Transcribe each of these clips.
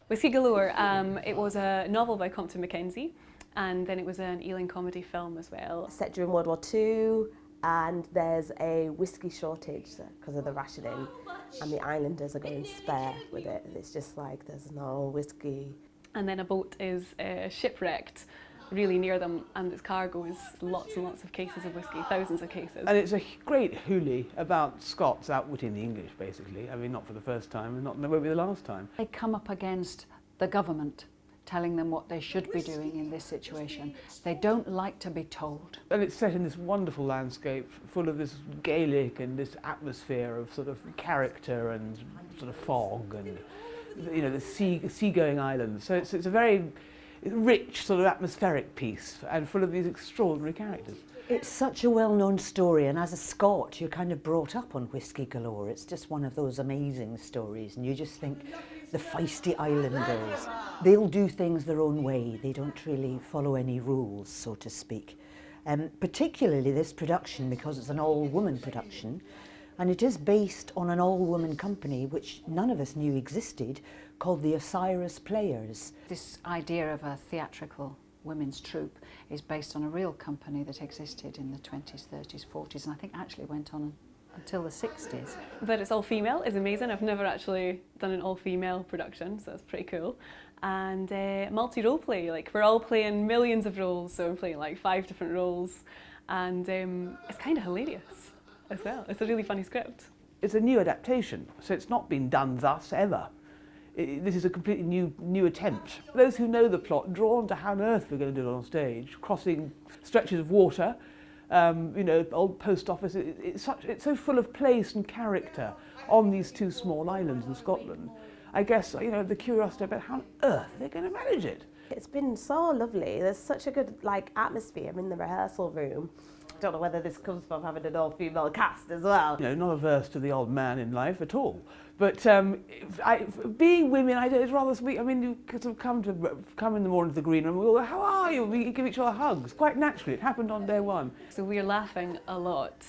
Whisky Galore, it was a novel by Compton Mackenzie, and then it was an Ealing comedy film as well. Set during World War II, and there's a whiskey shortage because of the rationing, and the islanders are going spare with it. It's just like there's no whiskey. And then a boat is shipwrecked really near them, and its cargo is lots and lots of cases of whiskey, thousands of cases. And it's a great hoolie about Scots outwitting the English, basically. I mean, not for the first time, and not it won't be the last time. They come up against the government telling them what they should be doing in this situation. They don't like to be told. And it's set in this wonderful landscape full of this Gaelic and this atmosphere of sort of character and sort of fog and, you know, the seagoing islands. So it's a very rich sort of atmospheric piece and full of these extraordinary characters. It's such a well-known story, and as a Scot you're kind of brought up on Whisky Galore. It's just one of those amazing stories, and you just think the feisty islanders, they'll do things their own way. They don't really follow any rules, so to speak. Particularly this production, because it's an all-woman production, and it is based on an all-woman company which none of us knew existed, called the Osiris Players. This idea of a theatrical women's troupe is based on a real company that existed in the 20s, 30s, 40s, and I think actually went on until the 60s. That it's all female is amazing. I've never actually done an all-female production, so that's pretty cool. And multi-role play, like we're all playing millions of roles, so I'm playing like 5 different roles, and it's kind of hilarious as well. It's a really funny script. It's a new adaptation, so it's not been done thus ever. This is a completely new attempt. Those who know the plot, drawn to how on earth we're going to do it on stage, crossing stretches of water, you know, old post office. It's so full of place and character on these 2 small islands in Scotland. I guess, you know, the curiosity about how on earth are they going to manage it. It's been so lovely. There's such a good atmosphere. I'm in the rehearsal room. I don't know whether this comes from having an all-female cast as well. You know, not averse to the old man in life at all. But being women, it's rather sweet. I mean, you sort of come in the morning to the green room, we all go, how are you? We give each other hugs. Quite naturally, it happened on day 1. So we're laughing a lot.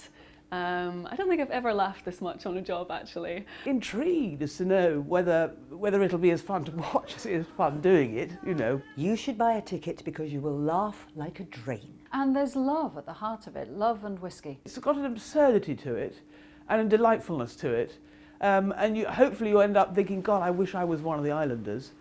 I don't think I've ever laughed this much on a job, actually. Intrigued as to know whether it'll be as fun to watch as it is fun doing it, you know. You should buy a ticket because you will laugh like a drain. And there's love at the heart of it, love and whiskey. It's got an absurdity to it and a delightfulness to it. And hopefully you end up thinking, God, I wish I was one of the islanders.